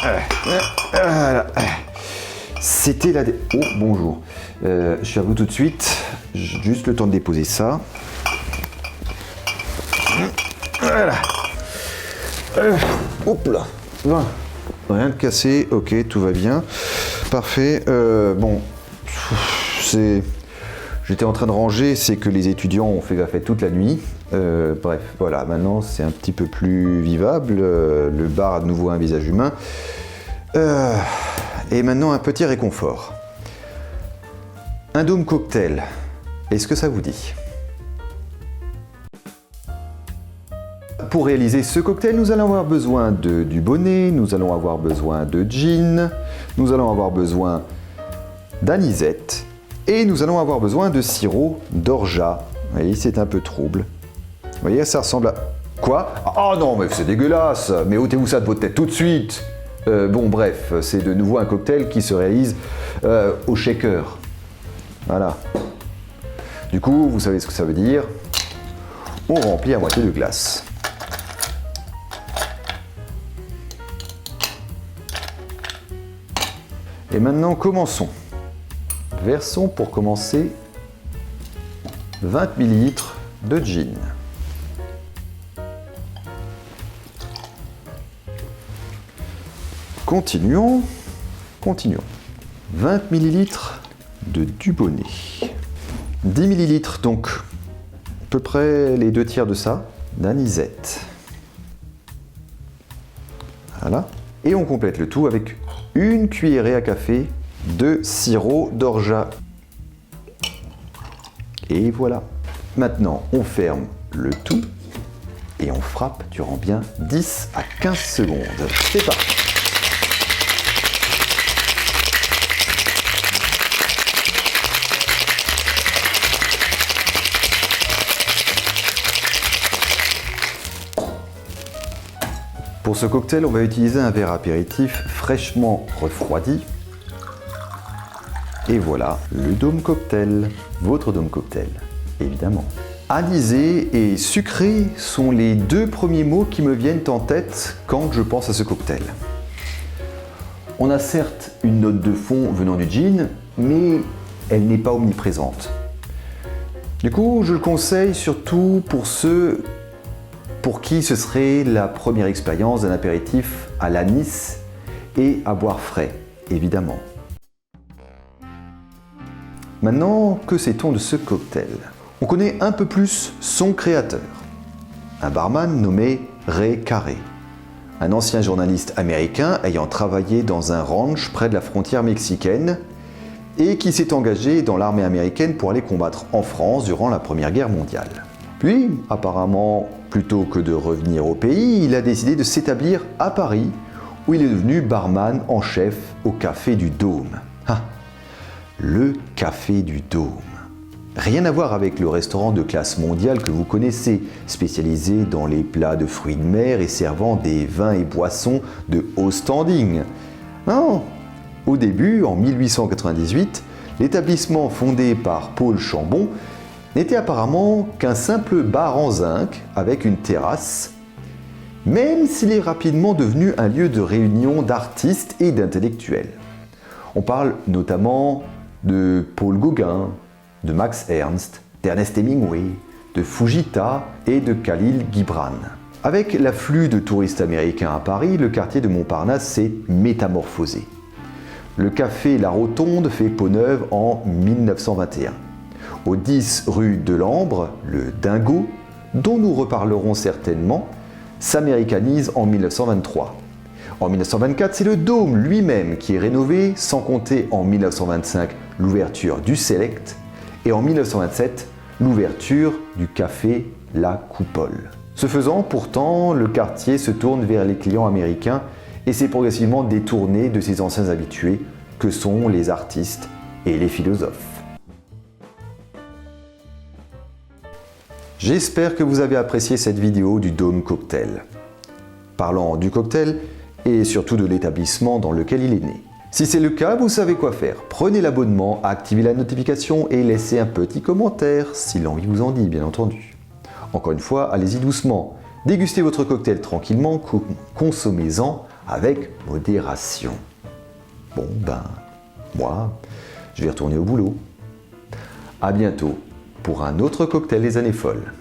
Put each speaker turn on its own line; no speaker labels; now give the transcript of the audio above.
Voilà. C'était la... Oh, bonjour. Je suis à vous tout de suite. Juste le temps de déposer ça. Voilà. Hop là. Voilà. Rien de cassé. Ok, tout va bien. Parfait. Bon, c'est... J'étais en train de ranger, c'est que les étudiants ont fait la fête toute la nuit. Bref, voilà, maintenant c'est un petit peu plus vivable. Le bar a de nouveau un visage humain. Et maintenant un petit réconfort. Un dôme cocktail. Est-ce que ça vous dit? Pour réaliser ce cocktail, nous allons avoir besoin de Dubonnet, nous allons avoir besoin de gin, nous allons avoir besoin d'anisette et nous allons avoir besoin de sirop d'orgeat. Vous voyez, c'est un peu trouble. Vous voyez, ça ressemble à... Quoi? Oh non, mais c'est dégueulasse! Mais ôtez-vous ça de votre tête tout de suite! Bon, bref, c'est de nouveau un cocktail qui se réalise au shaker. Voilà. Du coup, vous savez ce que ça veut dire. On remplit à moitié de glace. Et maintenant, commençons. Versons pour commencer 20 ml de gin. Continuons. 20 ml de Dubonnet. 10 ml, donc à peu près les 2 tiers de ça, d'anisette. Voilà. Et on complète le tout avec une cuillerée à café de sirop d'orgeat. Et voilà. Maintenant, on ferme le tout et on frappe durant bien 10 à 15 secondes. C'est parti. Pour ce cocktail, on va utiliser un verre apéritif fraîchement refroidi. Et voilà, le dôme cocktail, votre dôme cocktail, évidemment. Anisé et sucré sont les 2 premiers mots qui me viennent en tête quand je pense à ce cocktail. On a certes une note de fond venant du gin, mais elle n'est pas omniprésente. Du coup, je le conseille surtout pour ceux pour qui ce serait la première expérience d'un apéritif à l'anis et à boire frais, évidemment. Maintenant, que sait-on de ce cocktail? On connaît un peu plus son créateur, un barman nommé Ray Carey, un ancien journaliste américain ayant travaillé dans un ranch près de la frontière mexicaine et qui s'est engagé dans l'armée américaine pour aller combattre en France durant la Première Guerre mondiale. Puis, apparemment, plutôt que de revenir au pays, il a décidé de s'établir à Paris, où il est devenu barman en chef au Café du Dôme. Ah, le Café du Dôme. Rien à voir avec le restaurant de classe mondiale que vous connaissez, spécialisé dans les plats de fruits de mer et servant des vins et boissons de haut standing. Non, au début, en 1898, l'établissement fondé par Paul Chambon n'était apparemment qu'un simple bar en zinc avec une terrasse, même s'il est rapidement devenu un lieu de réunion d'artistes et d'intellectuels. On parle notamment de Paul Gauguin, de Max Ernst, d'Ernest Hemingway, de Fujita et de Khalil Gibran. Avec l'afflux de touristes américains à Paris, le quartier de Montparnasse s'est métamorphosé. Le café La Rotonde fait peau neuve en 1921. Au 10 rue de l'Ambre, le Dingo, dont nous reparlerons certainement, s'américanise en 1923. En 1924, c'est le Dôme lui-même qui est rénové, sans compter en 1925 l'ouverture du Select et en 1927 l'ouverture du café La Coupole. Ce faisant, pourtant, le quartier se tourne vers les clients américains et s'est progressivement détourné de ses anciens habitués que sont les artistes et les philosophes. J'espère que vous avez apprécié cette vidéo du Dôme Cocktail. Parlant du cocktail et surtout de l'établissement dans lequel il est né. Si c'est le cas, vous savez quoi faire. Prenez l'abonnement, activez la notification et laissez un petit commentaire si l'envie vous en dit, bien entendu. Encore une fois, allez-y doucement. Dégustez votre cocktail tranquillement, consommez-en avec modération. Bon ben, moi, je vais retourner au boulot. À bientôt pour un autre cocktail des années folles.